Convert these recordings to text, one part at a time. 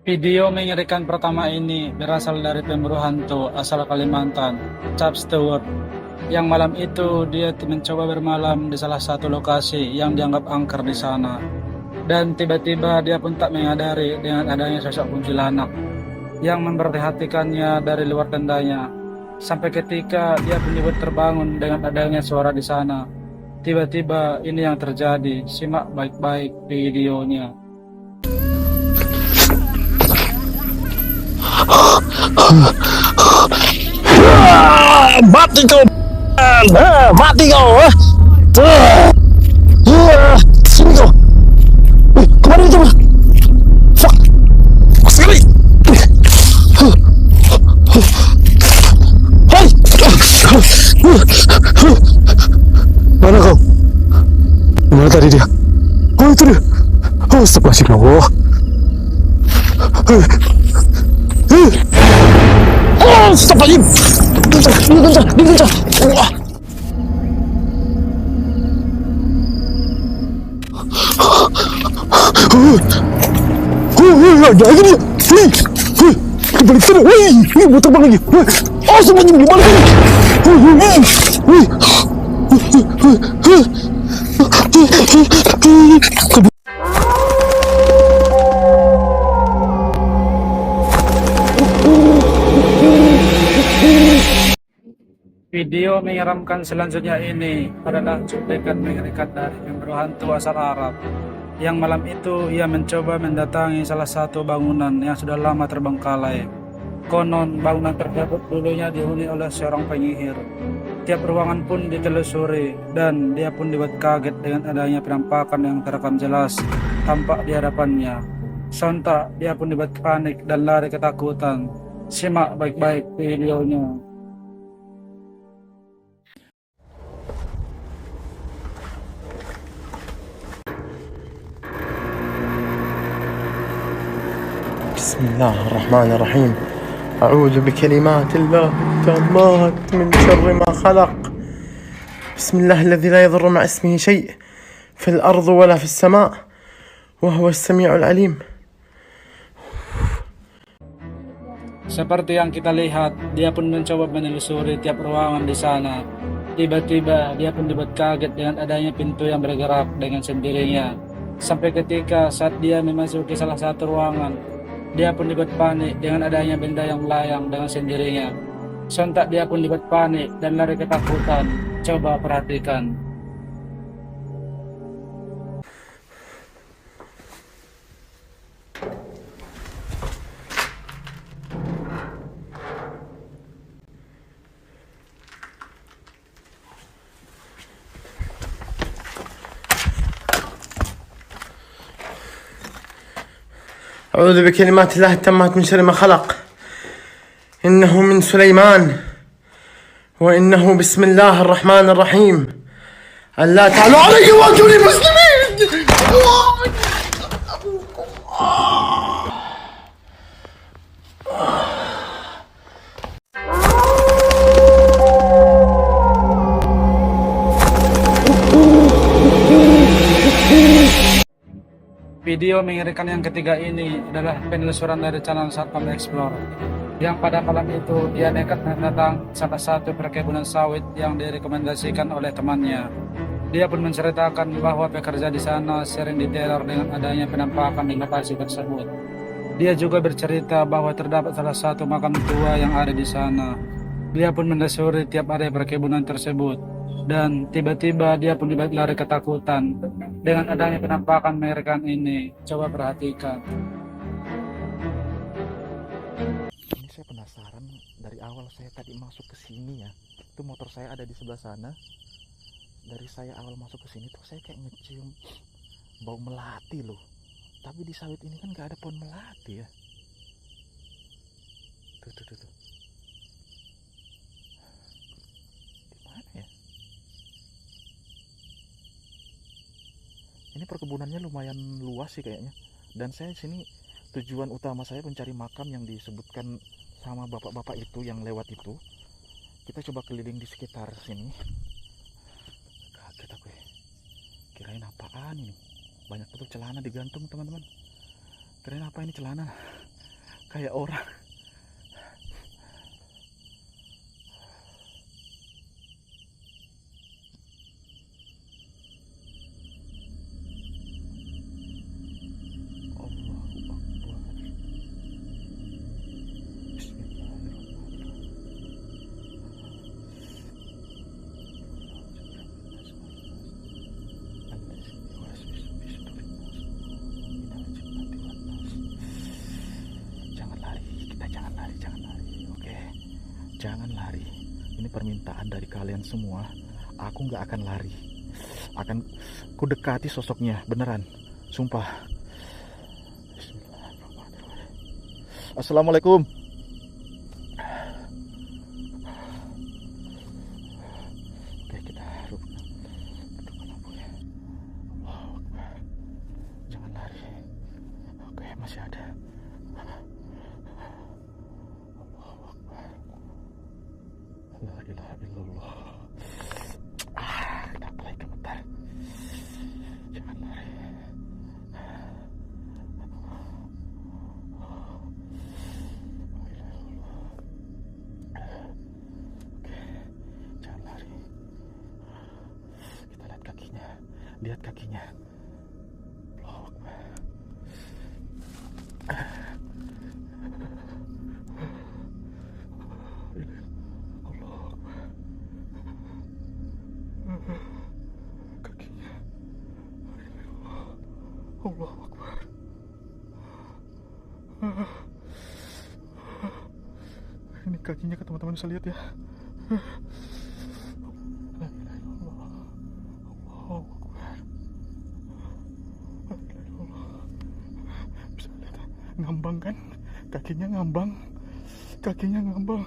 Video mengerikan pertama ini berasal dari pemburu hantu asal Kalimantan, Cap Stewart, yang malam itu dia mencoba bermalam di salah satu lokasi yang dianggap angker di sana. Dan tiba-tiba dia pun tak menyadari dengan adanya sosok kuntilanak yang memperhatikannya dari luar tendanya. Sampai ketika dia pun dibuat terbangun dengan adanya suara di sana. Tiba-tiba ini yang terjadi, simak baik-baik videonya. Mati kau, mati kau, sini kau, kemana itu? Fuck, sekali. Hai, mana kau? Mana tadi dia? Oh itu dia. Oh astagfirullahaladzim. Oh astagfirullahaladzim. Gencar. Wah. Ada lagi dia. Kebalik sana. Wih, mau terbang lagi. Oh, semuanya di mana ini? Video menyeramkan selanjutnya ini adalah cuplikan mengerikan dari pemburu hantu asal Arab yang malam itu ia mencoba mendatangi salah satu bangunan yang sudah lama terbengkalai. Konon bangunan tersebut dulunya dihuni oleh seorang penyihir. Tiap ruangan pun ditelusuri dan dia pun dibuat kaget dengan adanya penampakan yang terekam jelas tampak di hadapannya. Sontak dia pun dibuat panik dan lari ketakutan. Simak baik-baik videonya. بسم الله الرحمن الرحيم. أعوذ بكلمات الله التامات من شر ما خلق. بسم الله الذي لا يضر مع اسمه شيء في الأرض ولا في السماء وهو السميع العليم. Seperti yang kita lihat, dia pun mencoba menelusuri tiap ruangan di sana. Tiba-tiba dia pun dibuat kaget dengan adanya pintu yang bergerak dengan sendirinya. Sampai ketika saat dia memasuki salah satu ruangan, dia pun dibuat panik dengan adanya benda yang melayang dengan sendirinya. Sontak dia pun dibuat panik dan lari ketakutan. Coba perhatikan. أعوذ بكلمات الله التامات من شر ما خلق. إنه من سليمان وإنه بسم الله الرحمن الرحيم. ألا تعلوا علي وأتوني مسلمين. Video mengerikan yang ketiga ini adalah penelusuran dari channel Satpam Explore yang pada malam itu dia nekat mendatang salah satu perkebunan sawit yang direkomendasikan oleh temannya. Dia pun menceritakan bahwa pekerja di sana sering diteror dengan adanya penampakan di lokasi tersebut. Dia juga bercerita bahwa terdapat salah satu makam tua yang ada di sana. Dia pun menelusuri tiap area perkebunan tersebut dan tiba-tiba dia pun lari ketakutan dengan adanya penampakan mengerikan ini. Coba perhatikan. Ini saya penasaran, dari awal saya tadi masuk ke sini ya, itu motor saya ada di sebelah sana. Dari saya awal masuk ke sini tuh saya kayak ngecium bau melati loh. Tapi di sawit ini kan gak ada pohon melati ya. Tuh. Di mana ya? Ini perkebunannya lumayan luas sih kayaknya. Dan saya sini tujuan utama saya mencari makam yang disebutkan sama bapak-bapak itu yang lewat itu. Kita coba keliling di sekitar sini. Kaget aku ya. Kirain apaan ini? Banyak betul celana digantung teman-teman. Kirain apa ini celana? kayak orang. Jangan lari. Ini permintaan dari kalian semua. Aku nggak akan lari. Akan ku dekati sosoknya, beneran. Sumpah. Bismillahirrahmanirrahim. Assalamualaikum. Oke, kita redupkan lampunya. Allahu Akbar. Jangan lari. Oke, masih ada. La ilaha illallah. Kenapa lagi gemetar? Jangan lari. Oke, jangan lari. Kita lihat kakinya. Lihat kakinya. Allahu Akbar. Kakinya. Allahu Akbar. Ini kakinya, teman-teman bisa lihat ya. La ilaha illallah. Allahu Akbar. La ilaha illallah. Bisa lihat, ngambang kan? Kakinya ngambang. Kakinya ngambang.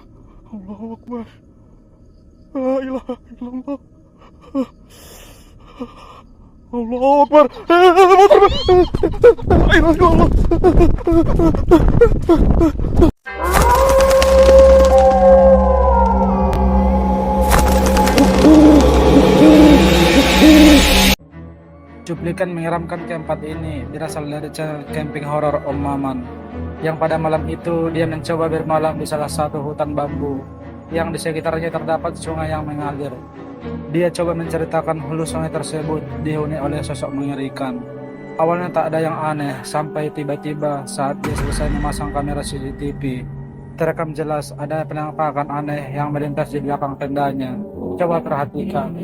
Allahu Akbar. La ilaha illallah. Allahu Akbar. La ilaha illallah. Cuplikan menyeramkan keempat ini berasal dari channel camping horor Om Maman, yang pada malam itu dia mencoba bermalam di salah satu hutan bambu yang di sekitarnya terdapat sungai yang mengalir. Dia coba menceritakan hulu sungai tersebut dihuni oleh sosok mengerikan. Awalnya tak ada yang aneh, sampai tiba-tiba saat dia selesai memasang kamera CCTV, terekam jelas ada penampakan aneh yang melintas di belakang tendanya. Coba perhatikan.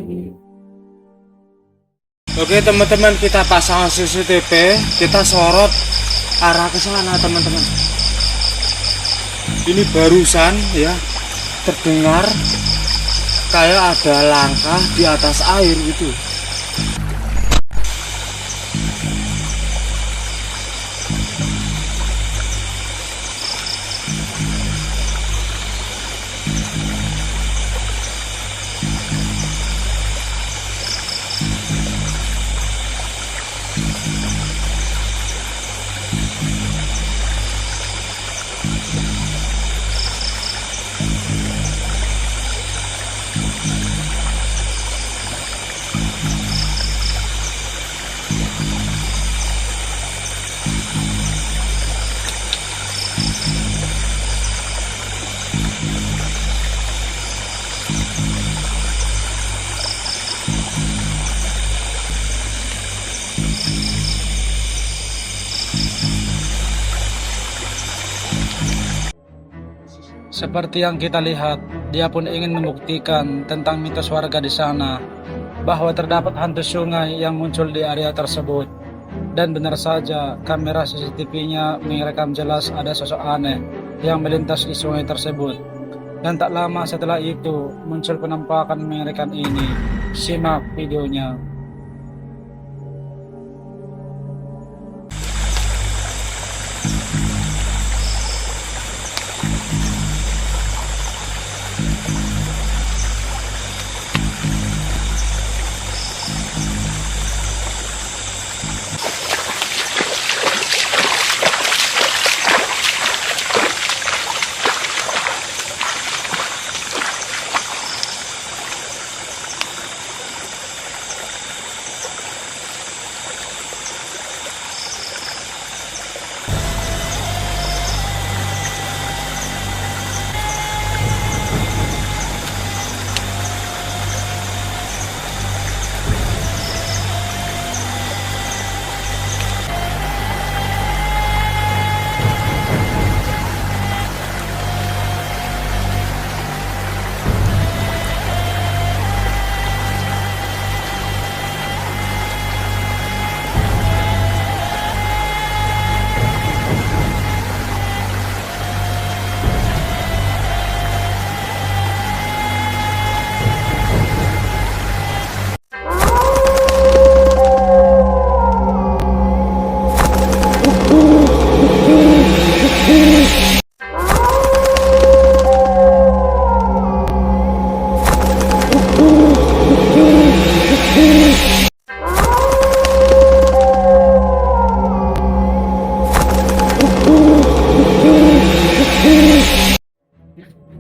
Oke teman-teman, kita pasang CCTV, kita sorot arah ke sana teman-teman. Ini barusan ya terdengar kayak ada langkah di atas air gitu. Seperti yang kita lihat, dia pun ingin membuktikan tentang mitos warga di sana bahwa terdapat hantu sungai yang muncul di area tersebut. Dan benar saja, kamera CCTV-nya merekam jelas ada sosok aneh yang melintas di sungai tersebut. Dan tak lama setelah itu, muncul penampakan mengerikan ini. Simak videonya.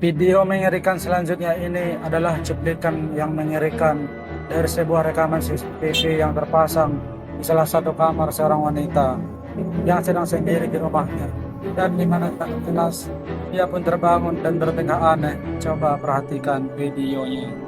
Video mengerikan selanjutnya ini adalah cuplikan yang mengerikan dari sebuah rekaman CCTV yang terpasang di salah satu kamar seorang wanita yang sedang sendiri di rumahnya. Dan di mana tak jelas, dia pun terbangun dan bertingkah aneh. Coba perhatikan videonya.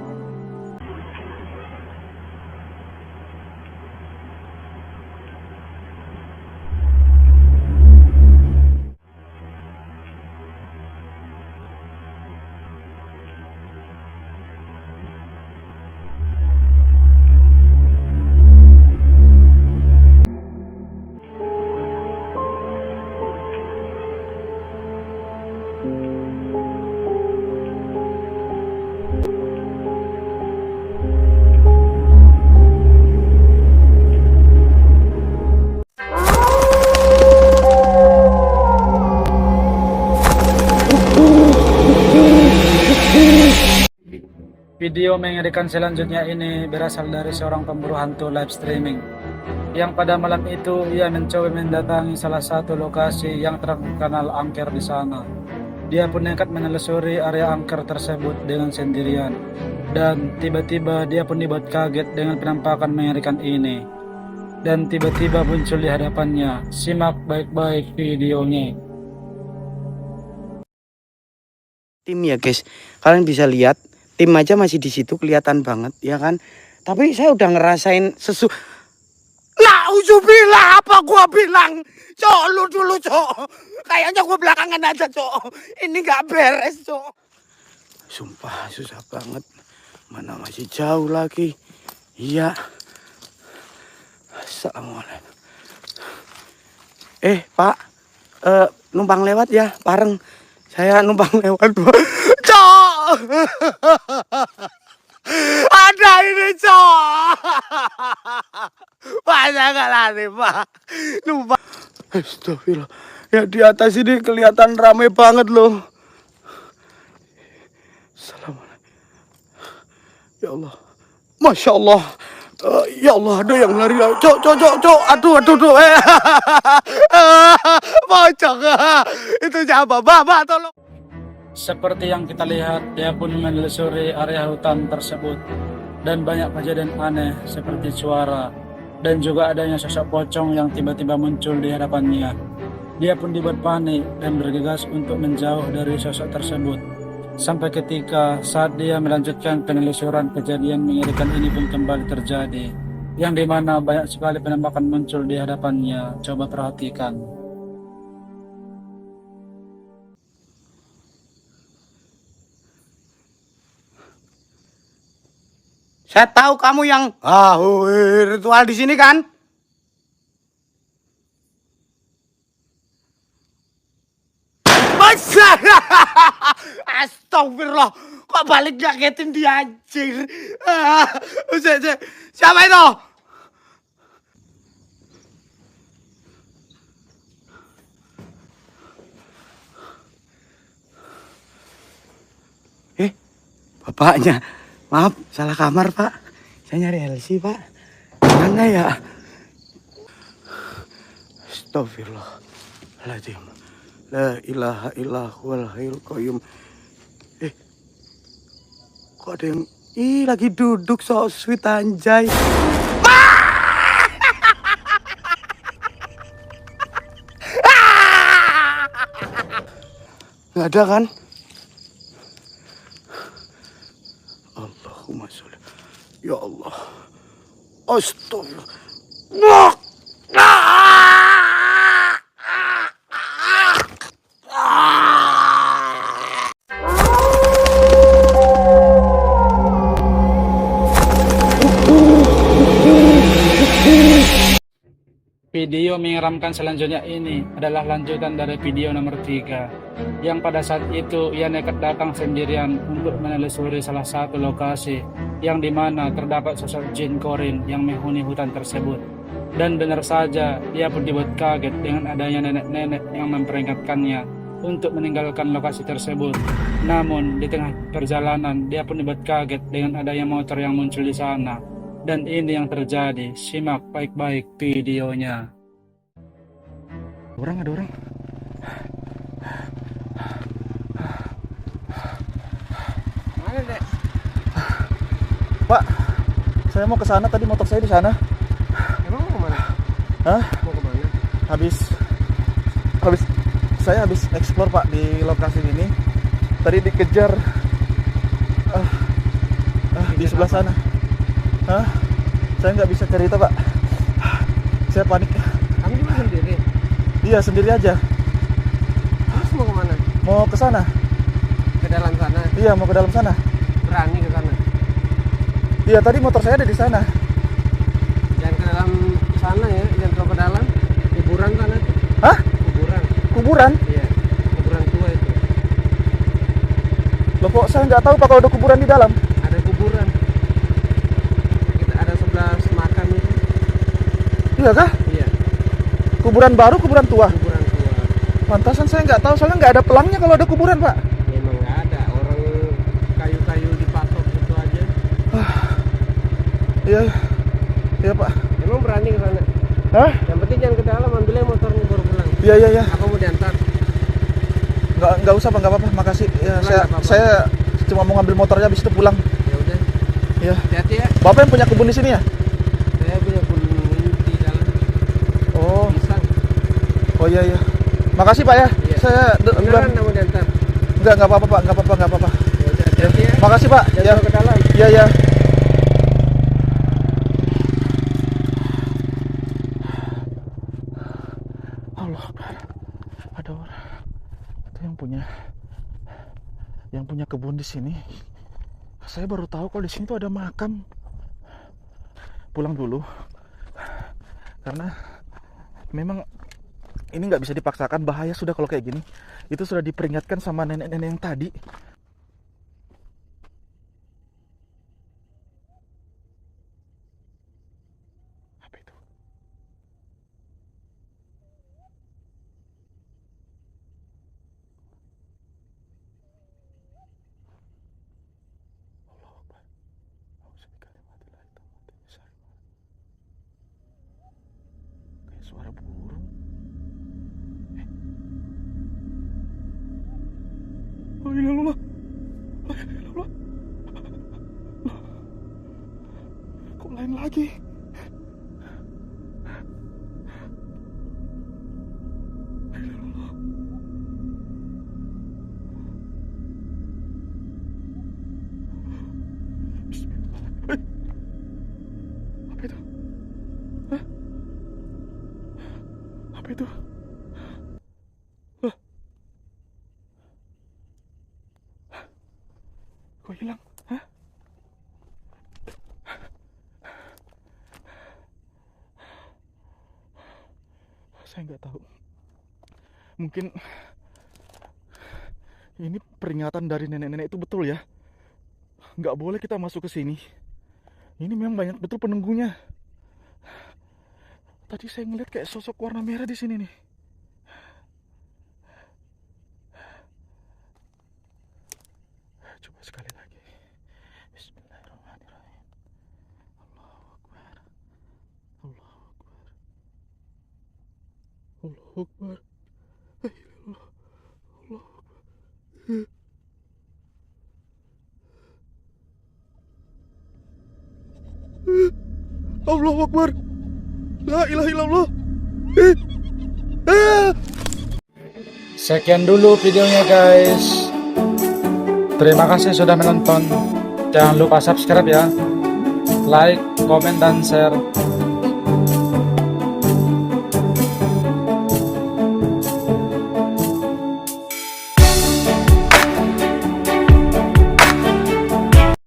Video mengerikan selanjutnya ini berasal dari seorang pemburu hantu live streaming yang pada malam itu ia mencoba mendatangi salah satu lokasi yang terkenal angker di sana. Dia pun nekat menelusuri area angker tersebut dengan sendirian dan tiba-tiba dia pun dibuat kaget dengan penampakan mengerikan ini. Dan tiba-tiba muncul di hadapannya. Simak baik-baik videonya. Tim ya guys, kalian bisa lihat tim aja masih di situ kelihatan banget ya kan. Tapi saya udah ngerasain Nauzubillah, apa gua bilang? Cok, lu dulu cok. Kayaknya gua belakangan aja cok. Ini nggak beres cok. Sumpah susah banget. Mana masih jauh lagi. Iya. Assalamualaikum. Pak, numpang lewat ya, bareng. Saya numpang lewat, cok. Ada ini, cok. Masa nggak lari, Pak? Numpang. Astagfirullah. Ya di atas ini kelihatan ramai banget loh. Assalamualaikum. Ya Allah. Masya Allah. Ya Allah, ada yang lari. Cok. Aduh. Pocong. Itu siapa? Bapak, tolong. Seperti yang kita lihat, dia pun menelusuri area hutan tersebut dan banyak kejadian aneh seperti suara dan juga adanya sosok pocong yang tiba-tiba muncul di hadapannya. Dia pun dibuat panik dan bergegas untuk menjauh dari sosok tersebut. Sampai ketika saat dia melanjutkan penelusuran, kejadian mengerikan ini pun kembali terjadi, yang dimana banyak sekali penampakan muncul di hadapannya. Coba perhatikan. Saya tahu kamu yang ritual di sini kan? Astagfirullah, kok balik ngagetin dia anjir. Siapa itu? Bapaknya. Maaf, salah kamar, Pak. Saya nyari Elsie, Pak. Mana ya? Astagfirullahaladzim. La ilaha illallahul hayyul qayyum. Kok ada yang lagi duduk so sweet anjay. Nggak ada kan? Allahumma sholli. Ya Allah. Astagfirullah. Video menyeramkan selanjutnya ini adalah lanjutan dari video nomor 3 yang pada saat itu ia nekat datang sendirian untuk menelusuri salah satu lokasi yang dimana terdapat sosok jin korin yang menghuni hutan tersebut. Dan benar saja dia pun dibuat kaget dengan adanya nenek-nenek yang memperingatkannya untuk meninggalkan lokasi tersebut. Namun di tengah perjalanan dia pun dibuat kaget dengan adanya motor yang muncul di sana. Dan ini yang terjadi. Simak baik-baik videonya. Ada orang. Dek? Pak, saya mau ke sana, tadi motor saya di sana. Emang mau kemana? Hah? Mau kemana? Habis saya habis explore Pak di lokasi ini. Tadi dikejar di sebelah sana. Saya nggak bisa cerita Pak. Saya panik. Kamu juga sendiri? Iya, sendiri aja. Terus mau kemana? Mau ke sana. Ke dalam sana? Iya, mau ke dalam sana. Berani ke sana? Iya, tadi motor saya ada di sana. Jangan ke dalam sana ya, jangan terlalu ke dalam. Kuburan sana tuh. Hah? Kuburan. Kuburan? Iya, kuburan tua itu. Loh kok saya nggak tahu Pak kalau ada kuburan di dalam? Ada kuburan. Kita ada sebelah makam itu. Iya kah? Iya, Kuburan baru, kuburan tua. kuburan tua. Pantasan saya nggak tahu, soalnya nggak ada pelangnya kalau ada kuburan Pak. Memang nggak ada, orang kayu-kayu dipatok gitu aja. Iya, iya Pak. Emang berani ke sana? Hah? Yang penting jangan ke dalam, ambilnya motornya baru pulang. Iya, iya, iya. Apa mau diantar? Nggak usah Pak, nggak apa-apa. Makasih. Ya, Pulang nggak apa-apa. saya cuma mau ngambil motornya habis itu pulang. Ya udah, Iya. hati-hati ya. Bapak yang punya kebun di sini ya? Saya punya gunung di dalam Oh, pisang. oh iya iya. Makasih Pak ya. Iya. Saya Beneran nggak mau diantar? nggak apa-apa Pak, nggak apa-apa, nggak apa-apa. Ya udah, hati-hati ya. Makasih Pak. Jangan Ya, terlalu ke dalam. iya iya. Allah Akbar. Ada orang itu yang punya kebun di sini. Saya baru tahu kalau di sini tuh ada makam. Pulang dulu. Karena memang ini nggak bisa dipaksakan, bahaya sudah kalau kayak gini. Itu sudah diperingatkan sama nenek-nenek yang tadi. Apa itu? Allahu Akbar. Kayak suara burung. La ilaha illallah. La ilaha illallah. Loh, kok lain lagi? La ilaha illallah. Bismillah. Apa itu? Hah? Apa itu? Loh. Kok hilang? Hah? Saya nggak tahu. Mungkin ini peringatan dari nenek-nenek itu betul ya. Nggak boleh kita masuk ke sini. Ini memang banyak betul penunggunya. Tadi saya ngeliat kayak sosok warna merah di sini nih. Coba sekali lagi. Bismillahirrahmanirrahim. Allahu Akbar. Allahu Akbar. Allahu Akbar. La ilaha illallah. Allahu Akbar. Allahu Akbar. La ilaha illallah. Sekian dulu videonya guys. Terima kasih sudah menonton. Jangan lupa subscribe ya. Like, komen, dan share.